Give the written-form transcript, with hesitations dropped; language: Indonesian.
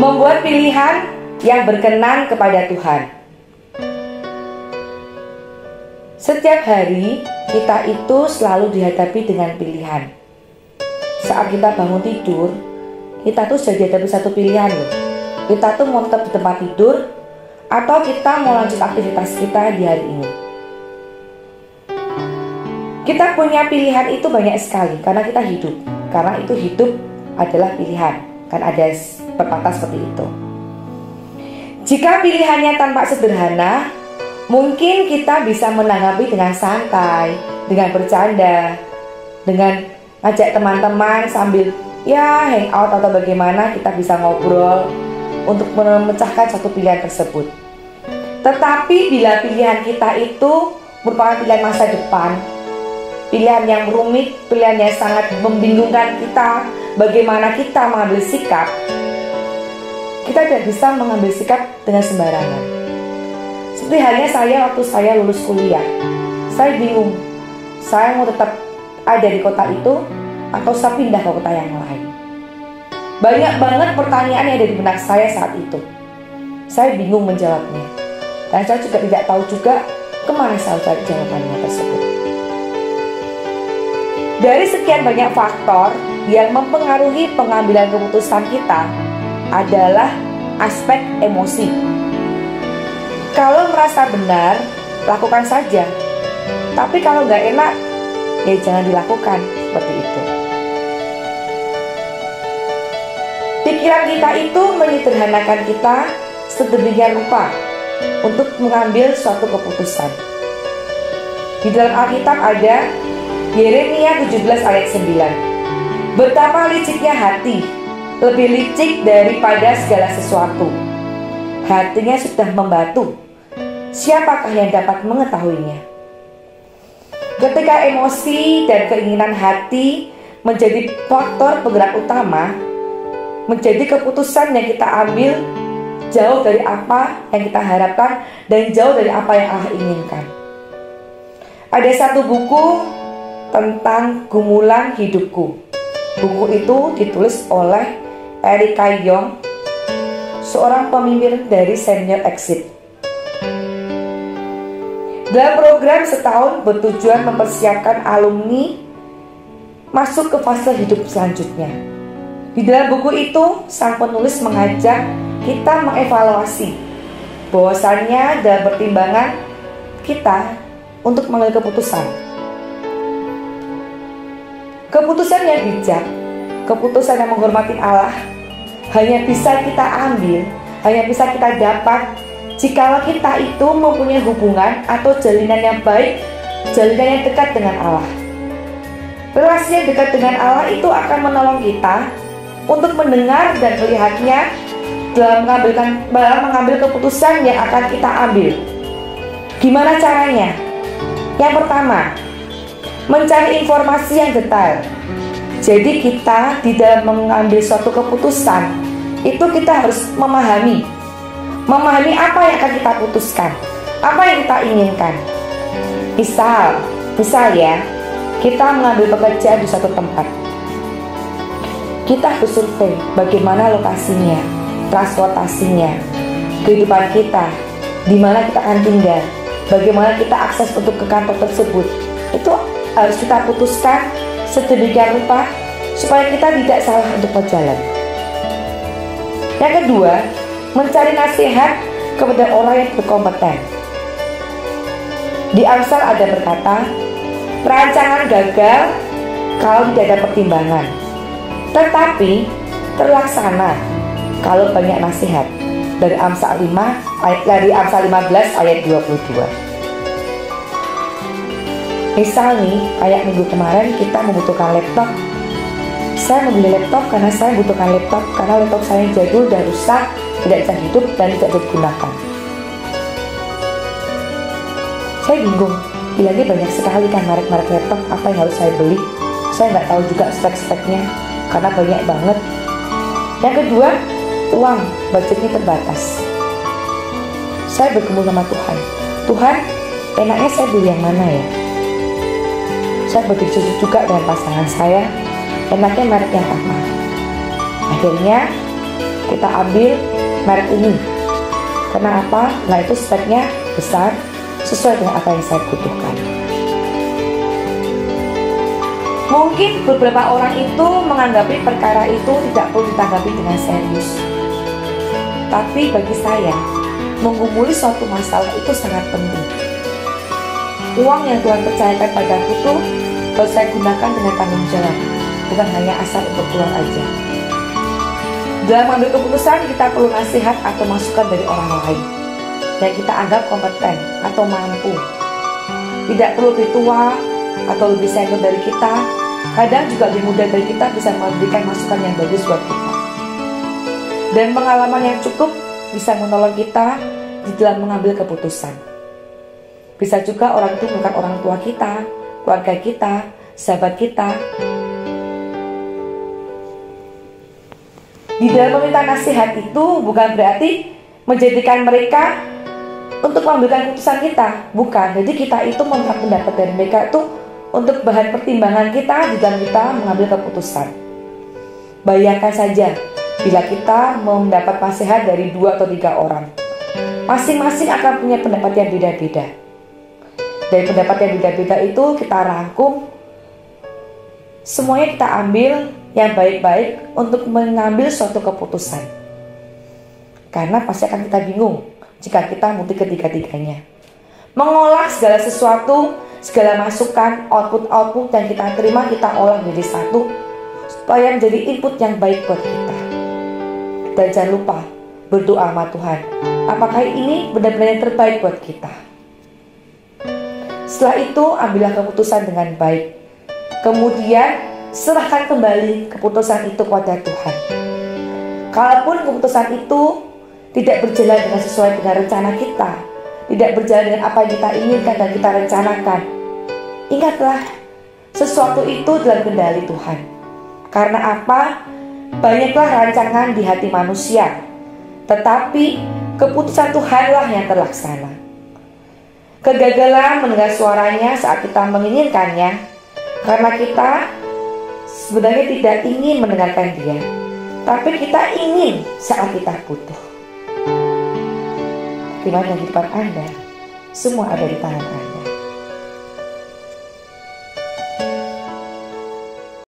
membuat pilihan yang berkenan kepada Tuhan. Setiap hari kita itu selalu dihadapi dengan pilihan. Saat kita bangun tidur, kita tuh sudah dihadapi satu pilihan loh. Kita tuh mau tetap di tempat tidur atau kita mau lanjut aktivitas kita di hari ini. Kita punya pilihan itu banyak sekali karena kita hidup. Karena itu hidup adalah pilihan. Kan ada pepatah seperti itu. Jika pilihannya tampak sederhana, mungkin kita bisa menanggapi dengan santai, dengan bercanda, dengan ngajak teman-teman sambil ya hangout atau bagaimana kita bisa ngobrol untuk memecahkan satu pilihan tersebut. Tetapi bila pilihan kita itu merupakan pilihan masa depan, pilihan yang rumit, pilihan yang sangat membingungkan kita, bagaimana kita mengambil sikap, kita tidak bisa mengambil sikap dengan sembarangan. Seperti halnya saya waktu saya lulus kuliah, saya bingung, saya mau tetap ada di kota itu atau saya pindah ke kota yang lain. Banyak banget pertanyaan yang ada di benak saya saat itu. Saya bingung menjawabnya, dan saya juga tidak tahu juga kemana saya cari jawabannya tersebut. Dari sekian banyak faktor yang mempengaruhi pengambilan keputusan kita adalah aspek emosi. Kalau merasa benar, lakukan saja. Tapi kalau nggak enak, ya jangan dilakukan seperti itu. Pikiran kita itu menyederhanakan kita sedemikian rupa untuk mengambil suatu keputusan. Di dalam Alkitab ada Yeremia 17 ayat 9. Betapa liciknya hati, lebih licik daripada segala sesuatu. Hatinya sudah membatu. Siapakah yang dapat mengetahuinya? Ketika emosi dan keinginan hati menjadi faktor penggerak utama, menjadi keputusan yang kita ambil jauh dari apa yang kita harapkan dan jauh dari apa yang Allah inginkan. Ada satu buku tentang gumulan hidupku. Buku itu ditulis oleh Erika Young, seorang pemimpin dari Senior Exit. Dalam program setahun bertujuan mempersiapkan alumni masuk ke fase hidup selanjutnya. Di dalam buku itu, sang penulis mengajak kita mengevaluasi bahwasannya dalam pertimbangan kita untuk mengambil keputusan. Keputusan yang bijak, keputusan yang menghormati Allah hanya bisa kita ambil, hanya bisa kita dapat jikalau kita itu mempunyai hubungan atau jalinan yang baik, jalinan yang dekat dengan Allah. Relasi yang dekat dengan Allah itu akan menolong kita untuk mendengar dan melihatnya dalam mengambil keputusan yang akan kita ambil. Gimana caranya? Yang pertama, mencari informasi yang detail. Jadi kita di dalam mengambil suatu keputusan itu kita harus memahami apa yang akan kita putuskan, apa yang kita inginkan. Misal ya, kita mengambil pekerjaan di suatu tempat. Kita harus survei bagaimana lokasinya, transportasinya, kehidupan kita, di mana kita akan tinggal, bagaimana kita akses untuk ke kantor tersebut. Itu harus kita putuskan sedemikian rupa supaya kita tidak salah untuk berjalan. Yang kedua, mencari nasihat kepada orang yang berkompeten. Di Amsal ada berkata, perancangan gagal kalau tidak ada pertimbangan, tetapi terlaksana kalau banyak nasihat. Dari Amsal 15 ayat 22. Misal nih, kayak minggu kemarin kita membutuhkan laptop. Saya membeli laptop karena saya membutuhkan laptop, karena laptop saya jadul dan rusak, tidak bisa hidup dan tidak digunakan. Saya bingung, bilangnya banyak sekali kan merek-merek laptop, apa yang harus saya beli. Saya nggak tahu juga spek-speknya karena banyak banget. Yang kedua, uang, budgetnya terbatas. Saya bergumul sama Tuhan. Tuhan, enaknya saya beli yang mana ya? Saya berdiskusi juga dengan pasangan saya, enaknya merek yang apa. Akhirnya kita ambil merek ini. Karena apa? Nah, itu speknya besar, sesuai dengan apa yang saya butuhkan. Mungkin beberapa orang itu menganggapi perkara itu tidak perlu ditanggapi dengan serius. Tapi bagi saya, menggumuli suatu masalah itu sangat penting. Uang yang Tuhan percayakan padaku tuh harus saya gunakan dengan tanggung jawab, bukan hanya asal untuk keluar aja. Dalam mengambil keputusan, kita perlu nasihat atau masukan dari orang lain yang kita anggap kompeten atau mampu. Tidak perlu lebih tua atau lebih senior dari kita. Kadang juga lebih muda dari kita bisa memberikan masukan yang bagus buat kita. Dan pengalaman yang cukup bisa menolong kita di dalam mengambil keputusan. Bisa juga orang itu bukan orang tua kita, keluarga kita, sahabat kita. Di dalam meminta nasihat itu bukan berarti menjadikan mereka untuk mengambilkan keputusan kita. Bukan, jadi kita itu meminta pendapat dari mereka itu untuk bahan pertimbangan kita di dalam kita mengambil keputusan. Bayangkan saja, bila kita mendapat nasihat dari 2 atau 3 orang, masing-masing akan punya pendapat yang beda-beda. Dari pendapat yang beda-beda itu kita rangkum, semuanya kita ambil yang baik-baik untuk mengambil suatu keputusan. Karena pasti akan kita bingung jika kita multi ketiga-tiganya. Mengolah segala sesuatu, segala masukan, output yang kita terima, kita olah menjadi satu, supaya menjadi input yang baik buat kita. Dan jangan lupa berdoa sama Tuhan, apakah ini benar-benar yang terbaik buat kita. Setelah itu ambillah keputusan dengan baik. Kemudian serahkan kembali keputusan itu kepada Tuhan. Kalaupun keputusan itu tidak berjalan dengan sesuai dengan rencana kita, tidak berjalan dengan apa yang kita inginkan dan kita rencanakan, ingatlah, sesuatu itu dalam kendali Tuhan. Karena apa? Banyaklah rancangan di hati manusia, tetapi keputusan Tuhanlah yang terlaksana. Kegagalan mendengar suaranya saat kita menginginkannya, karena kita sebenarnya tidak ingin mendengarkan dia, tapi kita ingin saat kita butuh. Di mana kehidupan Anda, semua ada di tangan Anda.